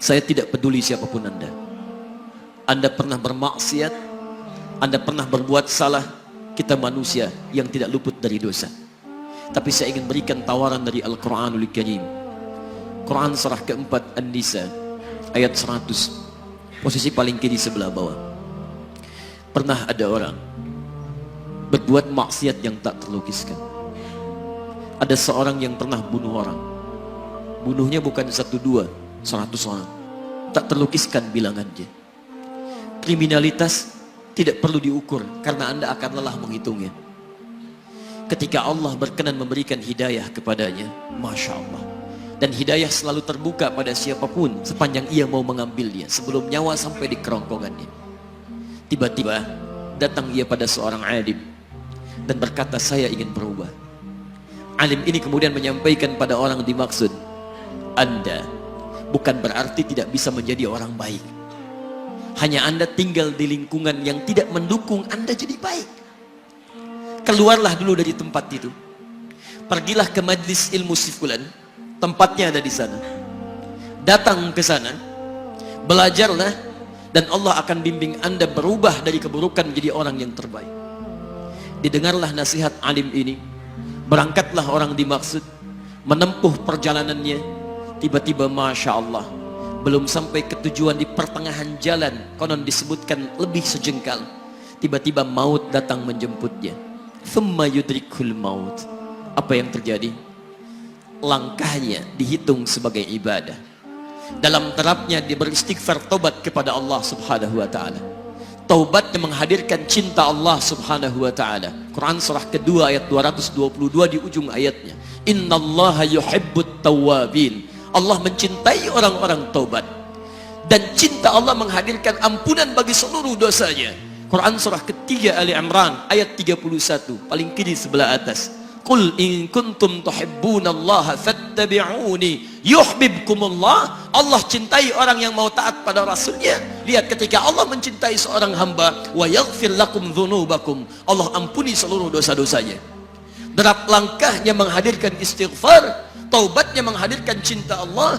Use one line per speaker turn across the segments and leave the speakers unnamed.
Saya tidak peduli siapapun Anda. Anda pernah bermaksiat, Anda pernah berbuat salah. Kita manusia yang tidak luput dari dosa. Tapi saya ingin berikan tawaran dari Al-Quranul Karim. Quran surah keempat An-Nisa ayat 100, posisi paling kiri sebelah bawah. Pernah ada orang berbuat maksiat yang tak terlukiskan. Ada seorang yang pernah bunuh orang. Bunuhnya bukan 1, 2, 100 orang. Tak terlukiskan bilangannya. Kriminalitas tidak perlu diukur karena Anda akan lelah menghitungnya. Ketika Allah berkenan memberikan hidayah kepadanya, Masya Allah. Dan hidayah selalu terbuka pada siapapun sepanjang ia mau mengambilnya sebelum nyawa sampai di kerongkongannya. Tiba-tiba datang ia pada seorang alim dan berkata, saya ingin berubah. Alim ini kemudian menyampaikan pada orang dimaksud, Anda bukan berarti tidak bisa menjadi orang baik. Hanya Anda tinggal di lingkungan yang tidak mendukung Anda jadi baik. Keluarlah dulu dari tempat itu. Pergilah ke majlis ilmu si fulan, tempatnya ada di sana. Datang ke sana, belajarlah, dan Allah akan bimbing Anda berubah dari keburukan menjadi orang yang terbaik. Didengarlah nasihat alim ini. Berangkatlah orang dimaksud, menempuh perjalanannya. Tiba-tiba Masya Allah, belum sampai ke tujuan, di pertengahan jalan, konon disebutkan lebih sejengkal, tiba-tiba maut datang menjemputnya. Thumma yudrikul maut. Apa yang terjadi? Langkahnya dihitung sebagai ibadah. Dalam terapnya dia beristighfar, tobat kepada Allah subhanahu wa ta'ala. Taubatnya menghadirkan cinta Allah subhanahu wa ta'ala. Quran surah kedua ayat 222 di ujung ayatnya. Innallaha yuhibbut tawwabin. Allah mencintai orang-orang taubat. Dan cinta Allah menghadirkan ampunan bagi seluruh dosanya. Quran surah ketiga Ali Imran ayat 31, paling kiri sebelah atas. Qul in kuntum tuhibbunallaha fattabi'uni yuhibbukumullah. Allah cintai orang yang mau taat pada Rasulnya. Lihat, ketika Allah mencintai seorang hamba, wa yaghfir lakum dzunubakum, Allah ampuni seluruh dosa-dosanya. Derap langkahnya menghadirkan istighfar, taubatnya menghadirkan cinta Allah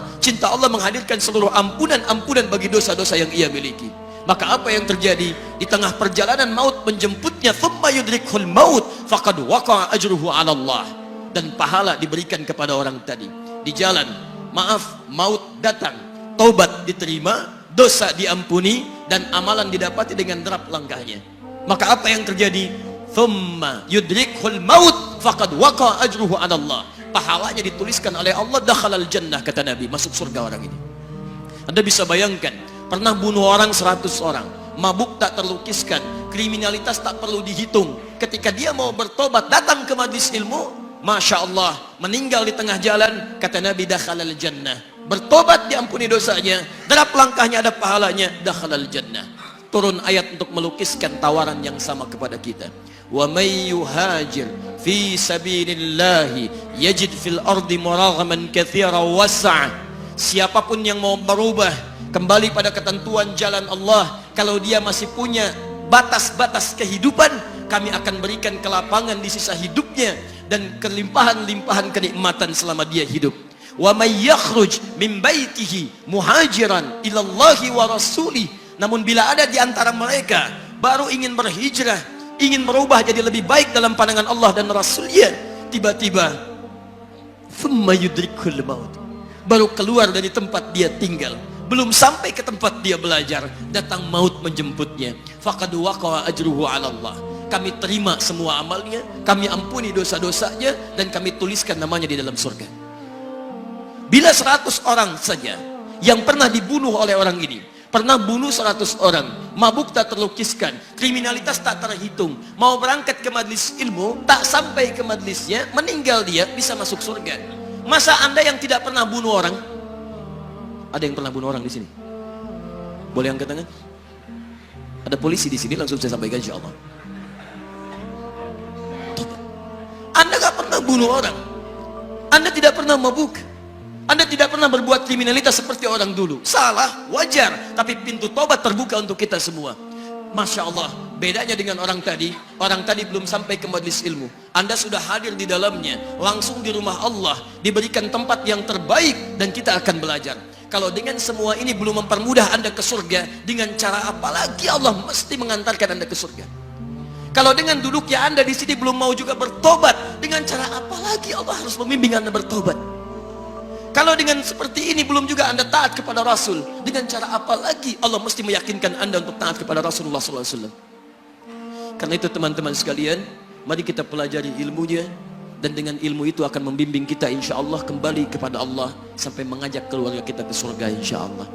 menghadirkan seluruh ampunan bagi dosa-dosa yang ia miliki. Maka apa yang terjadi? Di tengah perjalanan maut menjemputnya, thumma yudrikhul maut faqad waqa'a ajruhu 'ala Allah. Dan pahala diberikan kepada orang tadi. Di jalan, maaf, maut datang, taubat diterima, dosa diampuni, dan amalan didapati dengan derap langkahnya. Maka apa yang terjadi? Thumma yudrikhul maut faqad waqa'a ajruhu 'ala Allah. Pahalanya dituliskan oleh Allah, dakhalal jannah, kata Nabi, masuk surga orang ini. Anda bisa bayangkan, pernah bunuh orang 100 orang, mabuk tak terlukiskan, kriminalitas tak perlu dihitung. Ketika dia mau bertobat, datang ke majlis ilmu, Masya Allah, meninggal di tengah jalan, kata Nabi, dakhalal jannah. Bertobat diampuni dosanya, derap langkahnya ada pahalanya, dakhalal jannah. Turun ayat untuk melukiskan tawaran yang sama kepada kita. Wa may yuhajir fi sabilillahi yajid fil ardi muraghaman katsira was'a. Siapapun yang mau berubah kembali pada ketentuan jalan Allah, kalau dia masih punya batas-batas kehidupan, kami akan berikan kelapangan di sisa hidupnya dan kelimpahan-limpahan kenikmatan selama dia hidup. Wa may yakhruj min baitihi muhajiran ila Allahi wa rasulih. Namun bila ada di antara mereka baru ingin berhijrah, ingin berubah jadi lebih baik dalam pandangan Allah dan Rasulnya, tiba-tiba thumma yudrikul maut, baru keluar dari tempat dia tinggal, belum sampai ke tempat dia belajar, datang maut menjemputnya. Faqad waqa'a ajruhu 'ala Allah. Kami terima semua amalnya, kami ampuni dosa-dosanya, dan kami tuliskan namanya di dalam surga. Bila 100 orang saja yang pernah dibunuh oleh orang ini, pernah bunuh 100 orang, mabuk tak terlukiskan, kriminalitas tak terhitung, mau berangkat ke majlis ilmu, tak sampai ke majlisnya, meninggal dia, bisa masuk surga. Masa Anda yang tidak pernah bunuh orang? Ada yang pernah bunuh orang di sini? Boleh angkat tangan? Ada polisi di sini, langsung saya sampaikan insyaallah. Anda gak pernah bunuh orang, Anda tidak pernah mabuk, Anda tidak pernah berbuat kriminalitas seperti orang dulu. Salah, wajar, tapi pintu tobat terbuka untuk kita semua. Masya Allah, bedanya dengan orang tadi belum sampai ke majlis ilmu, Anda sudah hadir di dalamnya, langsung di rumah Allah, diberikan tempat yang terbaik, dan kita akan belajar. Kalau dengan semua ini belum mempermudah Anda ke surga, dengan cara apa lagi Allah mesti mengantarkan Anda ke surga? Kalau dengan duduknya Anda di sini belum mau juga bertobat, dengan cara apa lagi Allah harus membimbing Anda bertobat? Kalau dengan seperti ini belum juga Anda taat kepada Rasul, dengan cara apa lagi Allah mesti meyakinkan Anda untuk taat kepada Rasulullah SAW? Karena itu teman-teman sekalian, mari kita pelajari ilmunya, dan dengan ilmu itu akan membimbing kita insya Allah kembali kepada Allah sampai mengajak keluarga kita ke surga insya Allah.